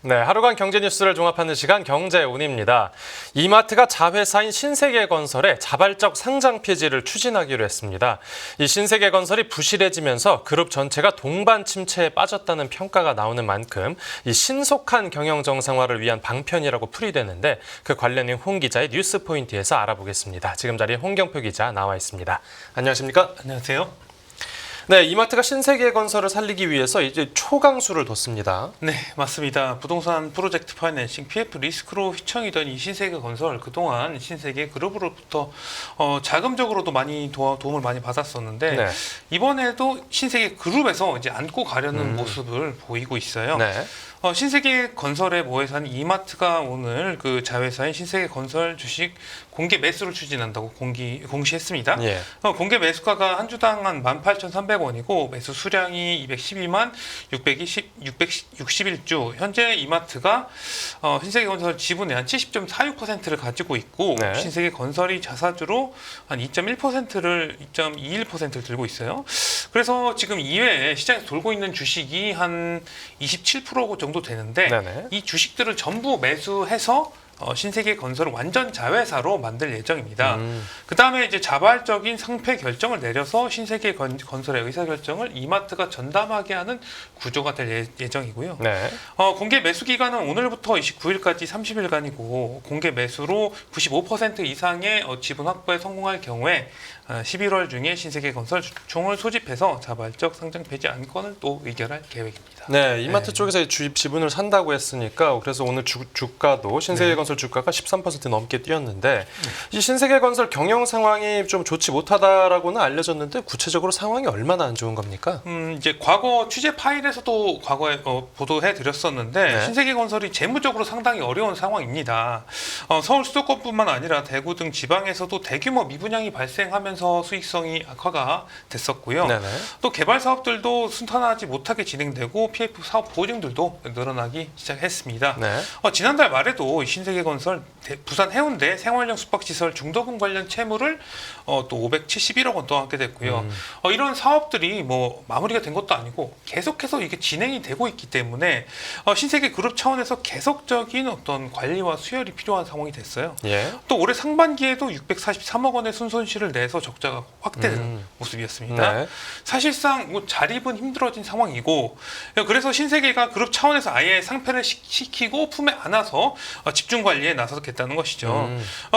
네, 하루간 경제 뉴스를 종합하는 시간 경제운입니다. 이마트가 자회사인 신세계건설의 자발적 상장 폐지를 추진하기로 했습니다. 이 신세계건설이 부실해지면서 그룹 전체가 동반 침체에 빠졌다는 평가가 나오는 만큼 이 신속한 경영 정상화를 위한 방편이라고 풀이되는데 그 관련인 홍 기자의 뉴스 포인트에서 알아보겠습니다. 지금 자리에 홍경표 기자 나와 있습니다. 안녕하십니까? 안녕하세요. 네, 이마트가 신세계건설을 살리기 위해서 이제 초강수를 뒀습니다. 네, 맞습니다. 부동산 프로젝트 파이낸싱 PF 리스크로 휘청이던 이 신세계건설 그동안 신세계그룹으로부터 자금적으로도 많이 도움을 많이 받았었는데 네. 이번에도 신세계그룹에서 이제 안고 가려는 모습을 보이고 있어요. 네. 신세계건설의 모회사인 이마트가 오늘 그 자회사인 신세계건설 주식 공개 매수를 추진한다고 공시했습니다. 예. 공개 매수가가 한 주당 한 18,300원이고 매수 수량이 212만 661주. 현재 이마트가 신세계건설 지분의 한 70.46%를 가지고 있고 네. 신세계건설이 자사주로 한 2.21%를 들고 있어요. 그래서 지금 이외에 시장에서 돌고 있는 주식이 한 27% 정도 되는데 네네. 이 주식들을 전부 매수해서 신세계건설을 완전 자회사로 만들 예정입니다. 그 다음에 이제 자발적인 상패 결정을 내려서 신세계건설의 의사결정을 이마트가 전담하게 하는 구조가 될 예정이고요. 네. 공개 매수 기간은 오늘부터 29일까지 30일간이고 공개 매수로 95% 이상의 지분 확보에 성공할 경우에 11월 중에 신세계건설 총을 소집해서 자발적 상장 폐지 안건을 또 의결할 계획입니다. 네, 이마트 쪽에서 지분을 산다고 했으니까 그래서 오늘 주가도 신세계건설 주가가 13% 넘게 뛰었는데 이 신세계건설 경영 상황이 좀 좋지 못하다라고는 알려졌는데 구체적으로 상황이 얼마나 안 좋은 겁니까? 이제 과거 취재 파일에서도 과거에 보도해 드렸었는데 네. 신세계건설이 재무적으로 상당히 어려운 상황입니다. 서울 수도권뿐만 아니라 대구 등 지방에서도 대규모 미분양이 발생하면서 수익성이 악화가 됐었고요. 네네. 또 개발 사업들도 순탄하지 못하게 진행되고 PF 사업 보증들도 늘어나기 시작했습니다. 네. 지난달 말에도 신세계건설 부산 해운대 생활형 숙박시설 중도금 관련 채무를 또 571억 원 떠안게 됐고요. 이런 사업들이 뭐 마무리가 된 것도 아니고 계속해서 이게 진행이 되고 있기 때문에 신세계그룹 차원에서 계속적인 어떤 관리와 수혈이 필요한 상황이 됐어요. 예. 또 올해 상반기에도 643억 원의 순손실을 내서 적자가 확대되는 모습이었습니다. 네. 사실상 뭐 자립은 힘들어진 상황이고 그래서 신세계가 그룹 차원에서 아예 상패를 시키고 품에 안아서 집중 관리에 나서겠다는 것이죠.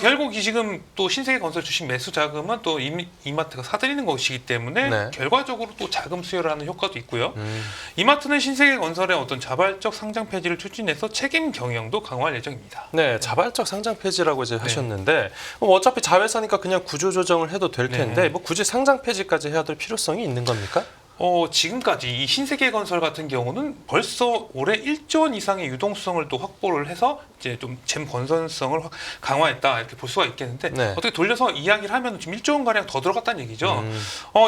결국 지금 또 신세계건설 주식 매수 자금은 또 이마트가 사들이는 것이기 때문에 네. 결과적으로 또 자금 수혈을 하는 효과도 있고요. 이마트는 신세계건설의 어떤 자발적 상장 폐지를 추진해서 책임 경영도 강화할 예정입니다. 네, 자발적 상장 폐지라고 이제 하셨는데 뭐 어차피 자회사니까 그냥 구조 조정을 해도 될 텐데 네. 뭐 굳이 상장 폐지까지 해야 될 필요성이 있는 겁니까? 지금까지 이 신세계건설 같은 경우는 벌써 올해 1조 원 이상의 유동성을 또 확보를 해서 이제 좀 잼 건전성을 강화했다 이렇게 볼 수가 있겠는데 네. 어떻게 돌려서 이야기를 하면 지금 1조 원 가량 더 들어갔다는 얘기죠.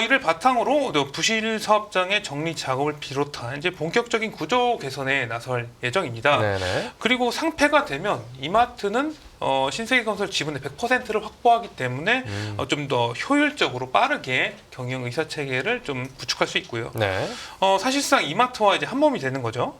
이를 바탕으로 부실 사업장의 정리 작업을 비롯한 이제 본격적인 구조 개선에 나설 예정입니다. 네네. 그리고 상패가 되면 이마트는 신세계건설 지분의 100%를 확보하기 때문에 좀 더 효율적으로 빠르게 경영 의사 체계를 좀 구축할 수 있고요. 네. 사실상 이마트와 이제 한 몸이 되는 거죠.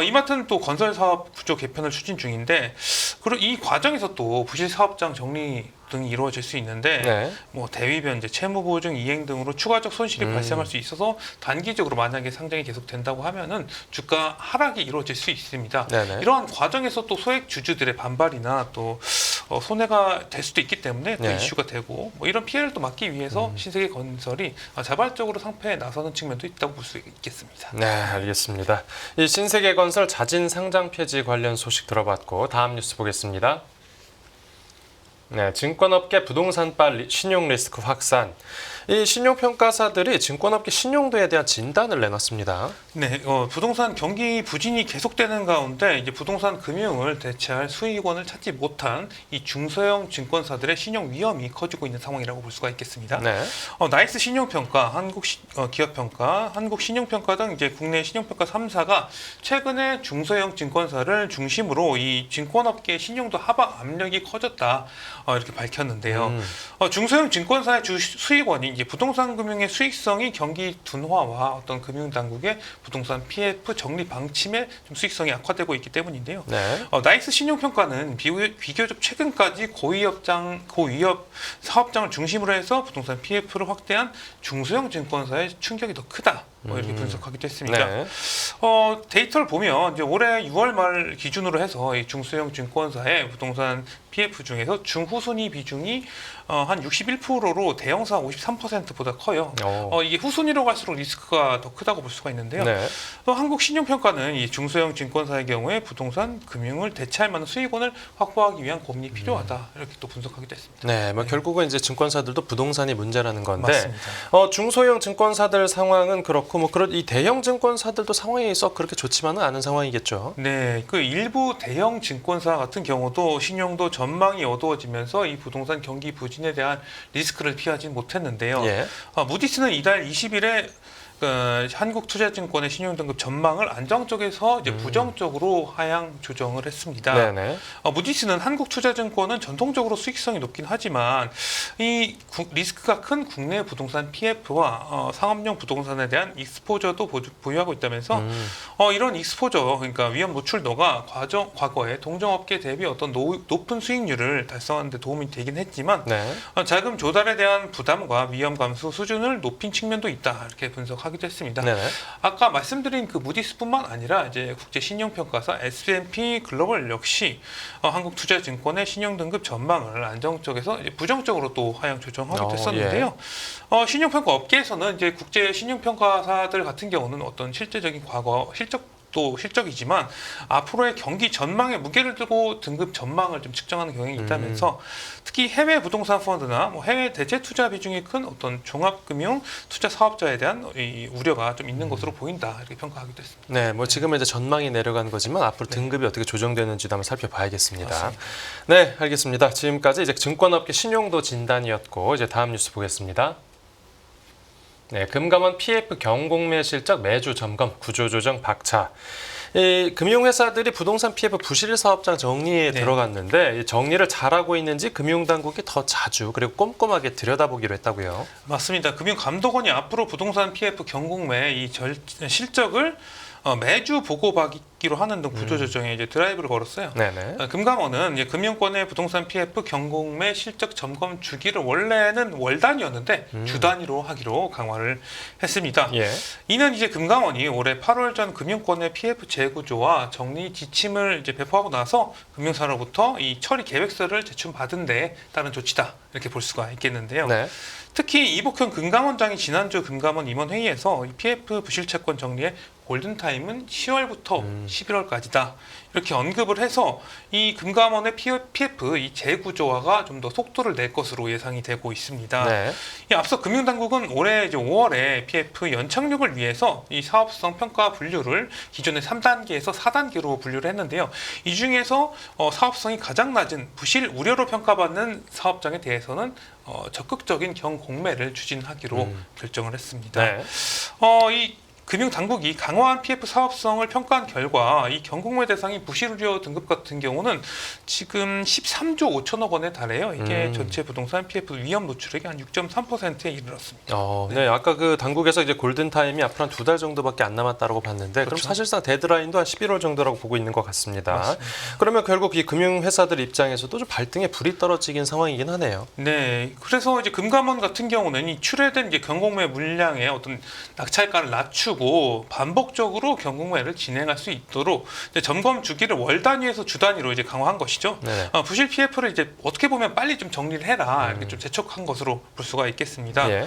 이마트는 또 건설 사업 구조 개편을 추진 중인데, 그리고 이 과정에서 또 부실 사업장 정리 등이 이루어질 수 있는데, 네. 뭐 대위 변제, 채무 보증 이행 등으로 추가적 손실이 발생할 수 있어서 단기적으로 만약에 상장이 계속된다고 하면은 주가 하락이 이루어질 수 있습니다. 네네. 이러한 과정에서 또 소액 주주들의 반발이나 또 손해가 될 수도 있기 때문에 또 네. 이슈가 되고 뭐 이런 피해를 또 막기 위해서 신세계건설이 자발적으로 상패에 나서는 측면도 있다고 볼 수 있겠습니다. 네, 알겠습니다. 이 신세계건설 자진 상장 폐지 관련 소식 들어봤고 다음 뉴스 보겠습니다. 네, 증권업계 부동산발 신용 리스크 확산. 이 신용평가사들이 증권업계 신용도에 대한 진단을 내놨습니다. 네, 부동산 경기 부진이 계속되는 가운데 이제 부동산 금융을 대체할 수익원을 찾지 못한 이 중소형 증권사들의 신용 위험이 커지고 있는 상황이라고 볼 수가 있겠습니다. 네. 나이스 신용평가, 기업평가, 한국신용평가 등 이제 국내 신용평가 3사가 최근에 중소형 증권사를 중심으로 이 증권업계 신용도 하방 압력이 커졌다. 이렇게 밝혔는데요. 중소형 증권사의 주 수익원이 이제 부동산 금융의 수익성이 경기 둔화와 어떤 금융당국의 부동산 PF 적립 방침의 좀 수익성이 악화되고 있기 때문인데요. 네. 나이스 신용평가는 비교적 최근까지 고위협 사업장을 중심으로 해서 부동산 PF를 확대한 중소형 증권사의 충격이 더 크다. 이렇게 분석하기도 했습니다. 네. 데이터를 보면 이제 올해 6월 말 기준으로 해서 이 중소형 증권사의 부동산 PF 중에서 중후순위 비중이 한 61%로 대형사 53%보다 커요. 이게 후순위로 갈수록 리스크가 더 크다고 볼 수가 있는데요. 네. 또 한국신용평가는 이 중소형 증권사의 경우에 부동산 금융을 대체할 만한 수익원을 확보하기 위한 고민이 필요하다. 이렇게 또 분석하기도 했습니다. 네, 뭐 결국은 이제 증권사들도 부동산이 문제라는 건데, 맞습니다. 중소형 증권사들 상황은 그렇고 뭐 그런 이 대형 증권사들도 상황이 썩 그렇게 좋지만은 않은 상황이겠죠. 네, 그 일부 대형 증권사 같은 경우도 신용도 전망이 어두워지면서 이 부동산 경기 부진에 대한 리스크를 피하지 못했는데요. 예. 무디스는 이달 20일에 한국투자증권의 신용등급 전망을 안정적에서 이제 부정적으로 하향 조정을 했습니다. 네네. 무디스는 한국투자증권은 전통적으로 수익성이 높긴 하지만 이 리스크가 큰 국내 부동산 PF와 상업용 부동산에 대한 익스포저도 보유하고 있다면서 이런 익스포저, 그러니까 위험 노출도가 과거에 동종업계 대비 어떤 높은 수익률을 달성하는 데 도움이 되긴 했지만 네. 자금 조달에 대한 부담과 위험 감수 수준을 높인 측면도 있다. 이렇게 분석하기도 했습니다. 네네. 아까 말씀드린 그 무디스뿐만 아니라 이제 국제 신용평가사 S&P 글로벌 역시 한국투자증권의 신용등급 전망을 안정적에서 이제 부정적으로 또 하향 조정하기도 했었는데요. 신용평가 업계에서는 이제 국제 신용평가사들 같은 경우는 어떤 실제적인 과거 실적이지만 앞으로의 경기 전망에 무게를 두고 등급 전망을 좀 측정하는 경향이 있다면서 특히 해외 부동산 펀드나 뭐 해외 대체 투자 비중이 큰 어떤 종합금융 투자 사업자에 대한 이 우려가 좀 있는 것으로 보인다 이렇게 평가하기도 했습니다. 네, 뭐 지금은 이제 전망이 내려간 거지만 앞으로 등급이 어떻게 조정되는지도 한번 살펴봐야겠습니다. 맞습니다. 네, 알겠습니다. 지금까지 이제 증권업계 신용도 진단이었고 이제 다음 뉴스 보겠습니다. 네, 금감원 PF 경공매 실적 매주 점검, 구조조정 박차. 이 금융회사들이 부동산 PF 부실 사업장 정리에 들어갔는데 이 정리를 잘하고 있는지 금융당국이 더 자주 그리고 꼼꼼하게 들여다보기로 했다고요. 맞습니다. 금융감독원이 앞으로 부동산 PF 경공매 이 실적을 매주 보고받기로 하는 등 구조조정에 이제 드라이브를 걸었어요. 네네. 금감원은 이제 금융권의 부동산 PF 경공매 실적 점검 주기를 원래는 월 단위였는데 주 단위로 하기로 강화를 했습니다. 예. 이는 이제 금감원이 올해 8월 전 금융권의 PF 재구조와 정리 지침을 이제 배포하고 나서 금융사로부터 이 처리 계획서를 제출받은 데 따른 조치다 이렇게 볼 수가 있겠는데요. 네. 특히 이복현 금감원장이 지난주 금감원 임원회의에서 이 PF 부실 채권 정리의 골든타임은 10월부터 11월까지다. 이렇게 언급을 해서 이 금감원의 PF 이 재구조화가 좀 더 속도를 낼 것으로 예상이 되고 있습니다. 네. 앞서 금융당국은 올해 이제 5월에 PF 연착륙을 위해서 이 사업성 평가 분류를 기존의 3단계에서 4단계로 분류를 했는데요. 이 중에서 사업성이 가장 낮은 부실 우려로 평가받는 사업장에 대해서는 적극적인 경공매를 추진하기로 결정을 했습니다. 네. 이 금융당국이 강화한 PF 사업성을 평가한 결과 이 경공매 대상이 부실 우려 등급 같은 경우는 지금 13조 5천억 원에 달해요. 이게 전체 부동산 PF 위험 노출액이 한 6.3%에 이르렀습니다. 네, 아까 그 당국에서 이제 골든 타임이 앞으로 한 2달 정도밖에 안 남았다고 봤는데 그럼 그렇죠. 사실상 데드라인도 한 11월 정도라고 보고 있는 것 같습니다. 맞습니다. 그러면 결국 이 금융회사들 입장에서도 좀 발등에 불이 떨어지긴 상황이긴 하네요. 네, 그래서 이제 금감원 같은 경우는 이 출회된 이제 경공매 물량의 어떤 낙찰가를 낮추고 반복적으로 경공매를 진행할 수 있도록 이제 점검 주기를 월 단위에서 주 단위로 이제 강화한 것이죠. 네. 부실 PF를 이제 어떻게 보면 빨리 좀 정리를 해라 이렇게 좀 재촉한 것으로 볼 수가 있겠습니다. 예.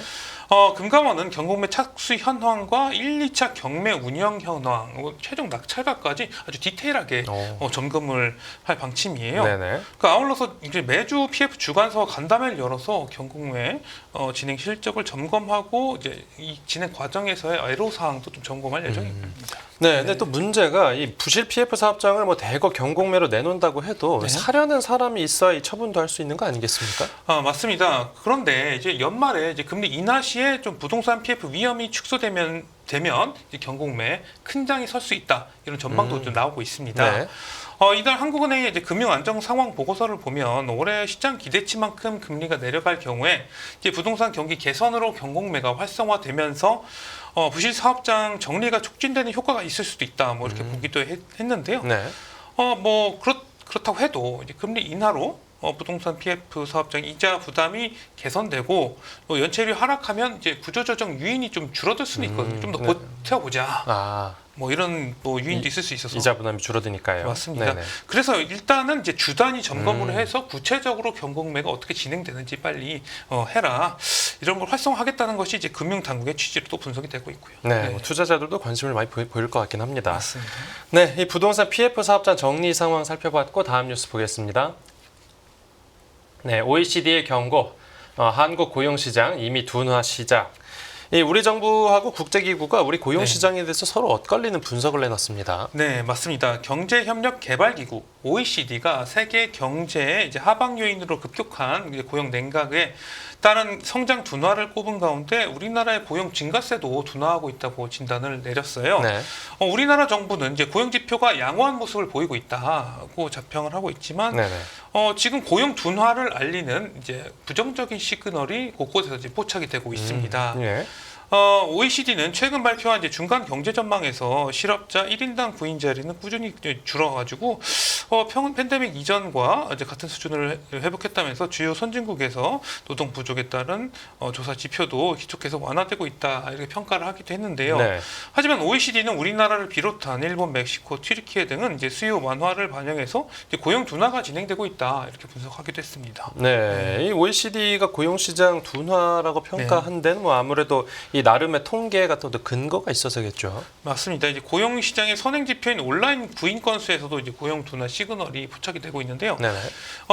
금감원은 경공매 착수 현황과 1, 2차 경매 운영 현황, 최종 낙찰가까지 아주 디테일하게 점검을 할 방침이에요. 네네. 그러니까 아울러서 이제 매주 PF 주간서 간담회를 열어서 경공매 진행 실적을 점검하고 이제 이 진행 과정에서의 애로 사항도 좀 점검할 예정입니다. 네, 근데 또 문제가 이 부실 PF 사업장을 뭐 대거 경공매로 내놓는다고 해도 사려는 사람이 있어야 이 처분도 할 수 있는 거 아니겠습니까? 맞습니다. 그런데 이제 연말에 이제 금리 인하 시에 좀 부동산 PF 위험이 축소되면 이제 경공매 큰 장이 설 수 있다 이런 전망도 좀 나오고 있습니다. 네. 이달 한국은행의 이제 금융 안정 상황 보고서를 보면 올해 시장 기대치만큼 금리가 내려갈 경우에 이제 부동산 경기 개선으로 경공매가 활성화되면서 부실 사업장 정리가 촉진되는 효과가 있을 수도 있다. 뭐 이렇게 보기도 했는데요. 네. 그렇다고 해도 이제 금리 인하로 부동산 PF 사업장 이자 부담이 개선되고 연체율이 하락하면 이제 구조조정 유인이 좀 줄어들 수는 있거든요. 좀 더 네. 버텨보자. 뭐 이런 유인도 있을 수 있어서 이자 부담이 줄어드니까요. 맞습니다. 네네. 그래서 일단은 이제 주단위 점검을 해서 구체적으로 경공매가 어떻게 진행되는지 빨리 해라. 이런 걸 활성화하겠다는 것이 이제 금융 당국의 취지로 또 분석이 되고 있고요. 네, 뭐 투자자들도 관심을 많이 보일 것 같긴 합니다. 맞습니다. 네, 이 부동산 PF 사업장 정리 상황 살펴봤고 다음 뉴스 보겠습니다. 네, OECD의 경고, 한국 고용시장 이미 둔화 시작. 이 우리 정부하고 국제기구가 우리 고용시장에 대해서 서로 엇갈리는 분석을 내놨습니다. 네, 맞습니다. 경제협력개발기구 OECD가 세계 경제의 이제 하방 요인으로 급격한 이제 고용 냉각에 따른 성장 둔화를 꼽은 가운데 우리나라의 고용 증가세도 둔화하고 있다고 진단을 내렸어요. 네. 우리나라 정부는 이제 고용 지표가 양호한 모습을 보이고 있다고 자평을 하고 있지만 네네. 지금 고용 둔화를 알리는 이제 부정적인 시그널이 곳곳에서 이제 포착이 되고 있습니다. 예. OECD는 최근 발표한 이제 중간 경제 전망에서 실업자 1인당 구인 자리는 꾸준히 줄어가지고 팬데믹 이전과 이제 같은 수준을 회복했다면서 주요 선진국에서 노동 부족에 따른 조사 지표도 계속해서 완화되고 있다 이렇게 평가를 하기도 했는데요. 네. 하지만 OECD는 우리나라를 비롯한 일본, 멕시코, 튀르키예 등은 이제 수요 완화를 반영해서 이제 고용 둔화가 진행되고 있다 이렇게 분석하기도 했습니다. 네, 이 OECD가 고용시장 둔화라고 평가한 데는 뭐 아무래도 이 나름의 통계 같은 것도 근거가 있어서겠죠. 맞습니다. 이제 고용 시장의 선행 지표인 온라인 구인 건수에서도 이제 고용 둔화 시그널이 포착이 되고 있는데요. 네네.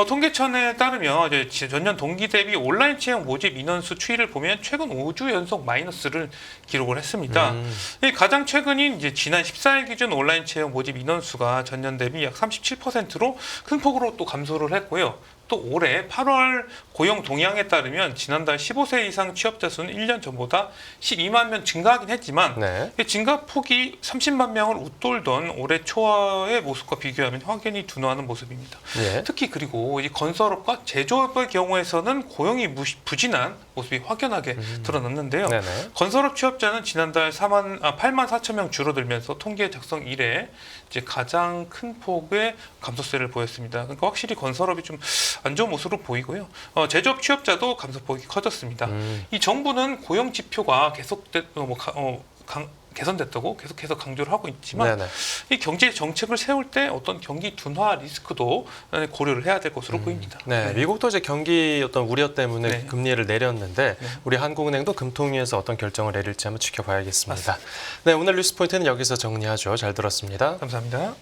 통계청에 따르면 이제 전년 동기 대비 온라인 채용 모집 인원수 추이를 보면 최근 5주 연속 마이너스를 기록을 했습니다. 이 가장 최근인 이제 지난 14일 기준 온라인 채용 모집 인원수가 전년 대비 약 37%로 큰 폭으로 또 감소를 했고요. 또 올해 8월 고용 동향에 따르면 지난달 15세 이상 취업자 수는 1년 전보다 12만 명 증가하긴 했지만 네. 이 증가폭이 30만 명을 웃돌던 올해 초의 모습과 비교하면 확연히 둔화하는 모습입니다. 예. 특히 그리고 이 건설업과 제조업의 경우에서는 고용이 부진한 모습이 확연하게 드러났는데요. 네네. 건설업 취업자는 지난달 8만 4천 명 줄어들면서 통계 작성 이래 이제 가장 큰 폭의 감소세를 보였습니다. 그러니까 확실히 건설업이 좀 안 좋은 모습으로 보이고요. 제조업 취업자도 감소폭이 커졌습니다. 이 정부는 고용 지표가 개선됐다고 계속해서 강조를 하고 있지만 네네. 이 경제 정책을 세울 때 어떤 경기 둔화 리스크도 고려를 해야 될 것으로 보입니다. 네, 미국도 이제 경기 어떤 우려 때문에 네. 금리를 내렸는데 네. 우리 한국은행도 금통위에서 어떤 결정을 내릴지 한번 지켜봐야겠습니다. 맞습니다. 네, 오늘 뉴스 포인트는 여기서 정리하죠. 잘 들었습니다. 감사합니다.